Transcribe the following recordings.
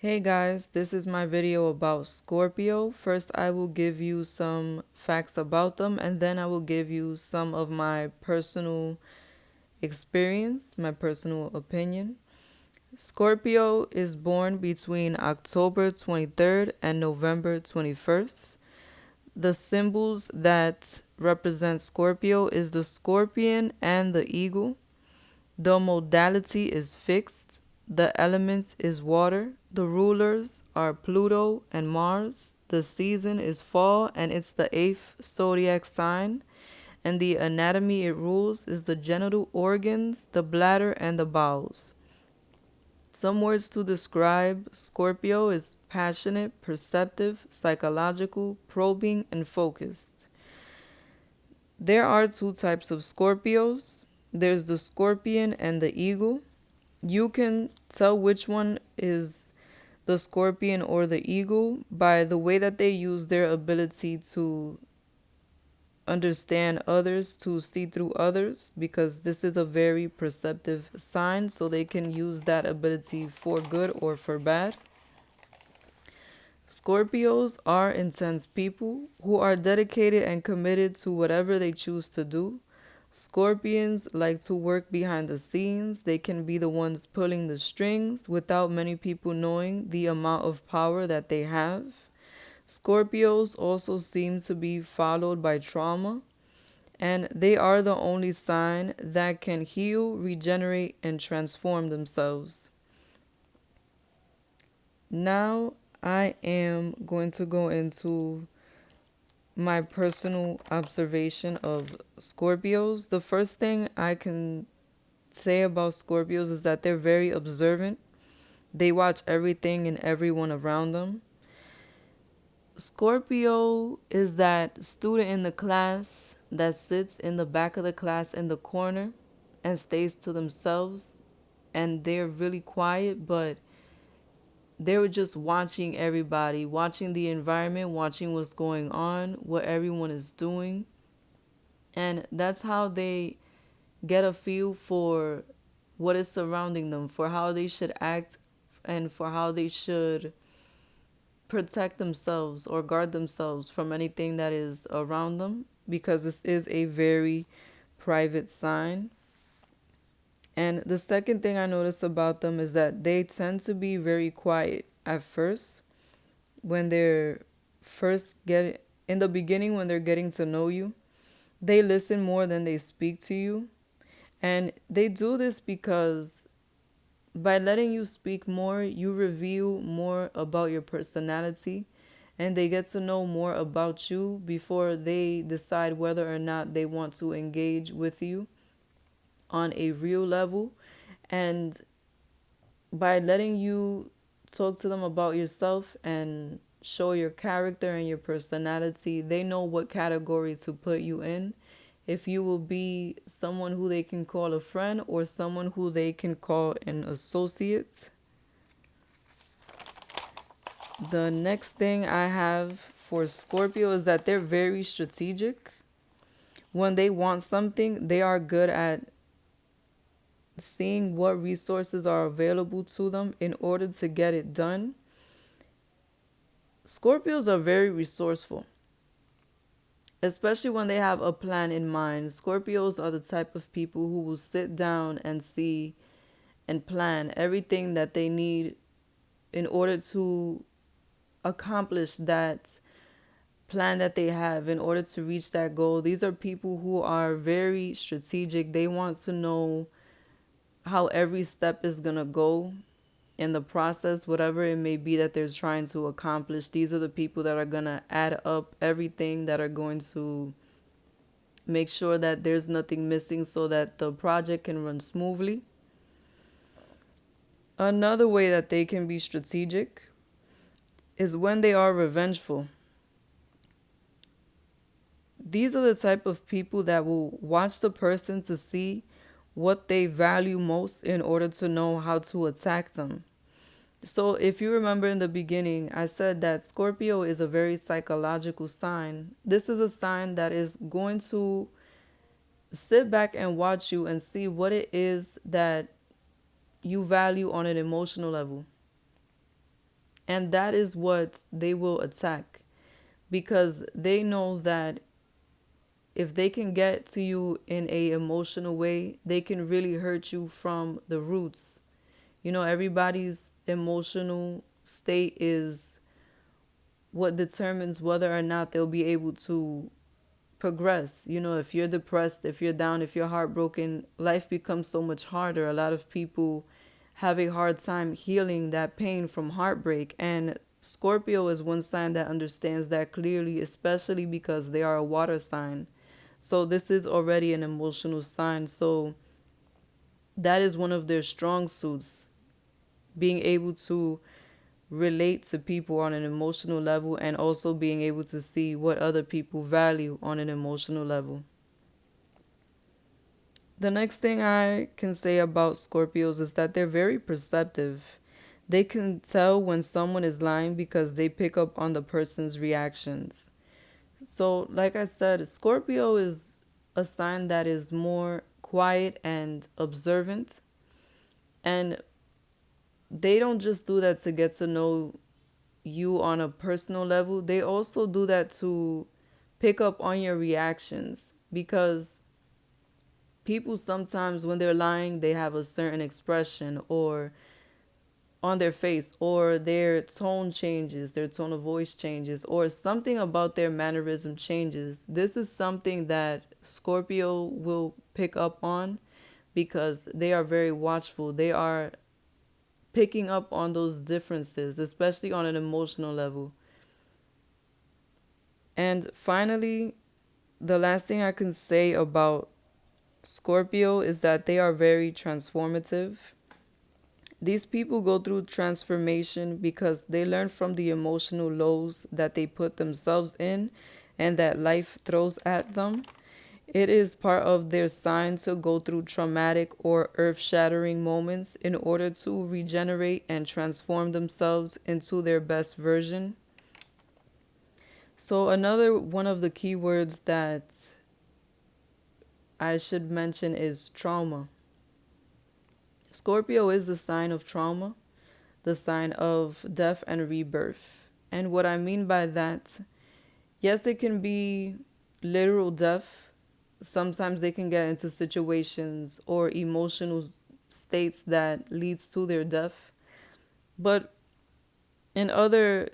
Hey guys, this is my video about Scorpio. First, I will give you some facts about them, and then I will give you some of my personal experience, my personal opinion. Scorpio is born between October 23rd and November 21st. The symbols that represent Scorpio is the scorpion and the eagle. The modality is fixed. The element is water. The rulers are Pluto and Mars. The season is fall and it's the eighth zodiac sign. And the anatomy it rules is the genital organs, the bladder, and the bowels. Some words to describe Scorpio is passionate, perceptive, psychological, probing, and focused. There are two types of Scorpios. There's the scorpion and the eagle. You can tell which one is the scorpion or the eagle by the way that they use their ability to understand others, to see through others, because this is a very perceptive sign, so they can use that ability for good or for bad. Scorpios are intense people who are dedicated and committed to whatever they choose to do. Scorpions like to work behind the scenes. They can be the ones pulling the strings without many people knowing the amount of power that they have. Scorpios also seem to be followed by trauma, and they are the only sign that can heal, regenerate, and transform themselves. Now, I am going to go into my personal observation of Scorpios. The first thing I can say about Scorpios is that they're very observant. They watch everything and everyone around them. Scorpio is that student in the class that sits in the back of the class in the corner and stays to themselves, and they're really quiet, but they were just watching everybody, watching the environment, watching what's going on, what everyone is doing. And that's how they get a feel for what is surrounding them, for how they should act, and for how they should protect themselves or guard themselves from anything that is around them, because this is a very private sign. And the second thing I notice about them is that they tend to be very quiet at first when they're first getting in the beginning when they're getting to know you. They listen more than they speak to you. And they do this because by letting you speak more, you reveal more about your personality, and they get to know more about you before they decide whether or not they want to engage with you on a real level. And by letting you talk to them about yourself and show your character and your personality, they know what category to put you in. If you will be someone who they can call a friend or someone who they can call an associate. The next thing I have for Scorpio is that they're very strategic. When they want something, they are good at seeing what resources are available to them in order to get it done. Scorpios are very resourceful, especially when they have a plan in mind. Scorpios are the type of people who will sit down and see and plan everything that they need in order to accomplish that plan that they have, in order to reach that goal. These are people who are very strategic. They want to know how every step is going to go in the process, whatever it may be that they're trying to accomplish. These are the people that are going to add up everything, that are going to make sure that there's nothing missing so that the project can run smoothly. Another way that they can be strategic is when they are revengeful. These are the type of people that will watch the person to see what they value most in order to know how to attack them. So, if you remember in the beginning, I said that Scorpio is a very psychological sign. This is a sign that is going to sit back and watch you and see what it is that you value on an emotional level. And that is what they will attack, because they know that if they can get to you in a emotional way, they can really hurt you from the roots. You know, everybody's emotional state is what determines whether or not they'll be able to progress. You know, if you're depressed, if you're down, if you're heartbroken, life becomes so much harder. A lot of people have a hard time healing that pain from heartbreak. And Scorpio is one sign that understands that clearly, especially because they are a water sign. So this is already an emotional sign. So that is one of their strong suits, being able to relate to people on an emotional level and also being able to see what other people value on an emotional level. The next thing I can say about Scorpios is that they're very perceptive. They can tell when someone is lying because they pick up on the person's reactions. So, like I said, Scorpio is a sign that is more quiet and observant. And they don't just do that to get to know you on a personal level, they also do that to pick up on your reactions, because people sometimes when they're lying they have a certain expression or on their face, or their tone changes, their tone of voice changes, or something about their mannerism changes. This is something that Scorpio will pick up on because they are very watchful. They are picking up on those differences, especially on an emotional level. And finally, the last thing I can say about Scorpio is that they are very transformative. These people go through transformation because they learn from the emotional lows that they put themselves in and that life throws at them. It is part of their sign to go through traumatic or earth shattering moments in order to regenerate and transform themselves into their best version. So, another one of the keywords that I should mention is trauma. Scorpio is the sign of trauma, the sign of death and rebirth. And what I mean by that, yes, it can be literal death. Sometimes they can get into situations or emotional states that leads to their death. But in other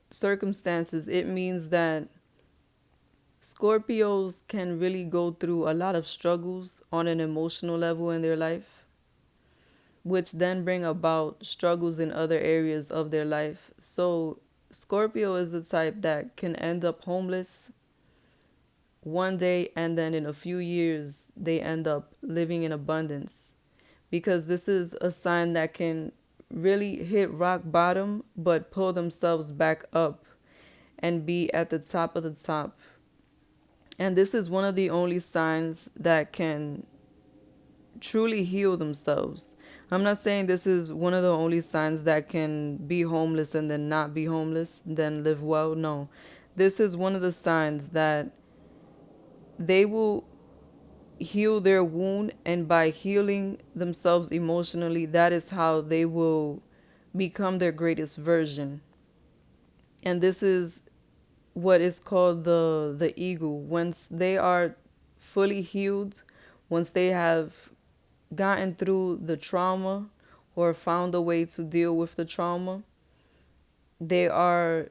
circumstances, it means that Scorpios can really go through a lot of struggles on an emotional level in their life, which then bring about struggles in other areas of their life. So, Scorpio is the type that can end up homeless one day and then in a few years they end up living in abundance, because this is a sign that can really hit rock bottom but pull themselves back up and be at the top of the top. And this is one of the only signs that can truly heal themselves. I'm not saying this is one of the only signs that can be homeless and then not be homeless, then live well. No. This is one of the signs that they will heal their wound, and by healing themselves emotionally, that is how they will become their greatest version. And this is what is called the ego. Once they are fully healed, once they have gotten through the trauma or found a way to deal with the trauma, they are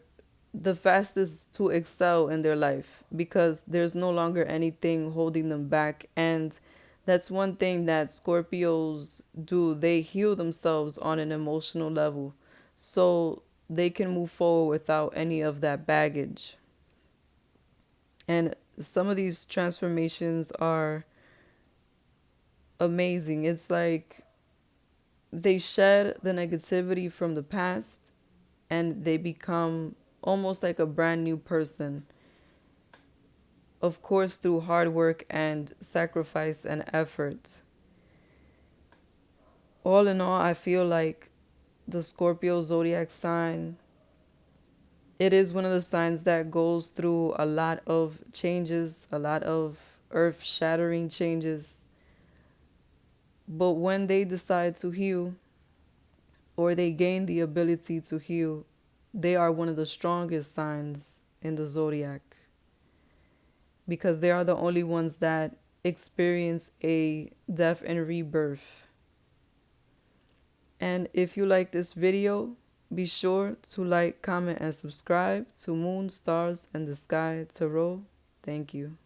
the fastest to excel in their life because there's no longer anything holding them back. And that's one thing that Scorpios do. They heal themselves on an emotional level so they can move forward without any of that baggage. And some of these transformations are amazing. It's like they shed the negativity from the past and they become almost like a brand new person. Of course, through hard work and sacrifice and effort. All in all, I feel like the Scorpio zodiac sign, it is one of the signs that goes through a lot of changes, a lot of earth shattering changes. But when they decide to heal, or they gain the ability to heal, they are one of the strongest signs in the zodiac because they are the only ones that experience a death and rebirth. And if you like this video, be sure to like, comment, and subscribe to Moon, Stars, and the Sky Tarot. Thank you.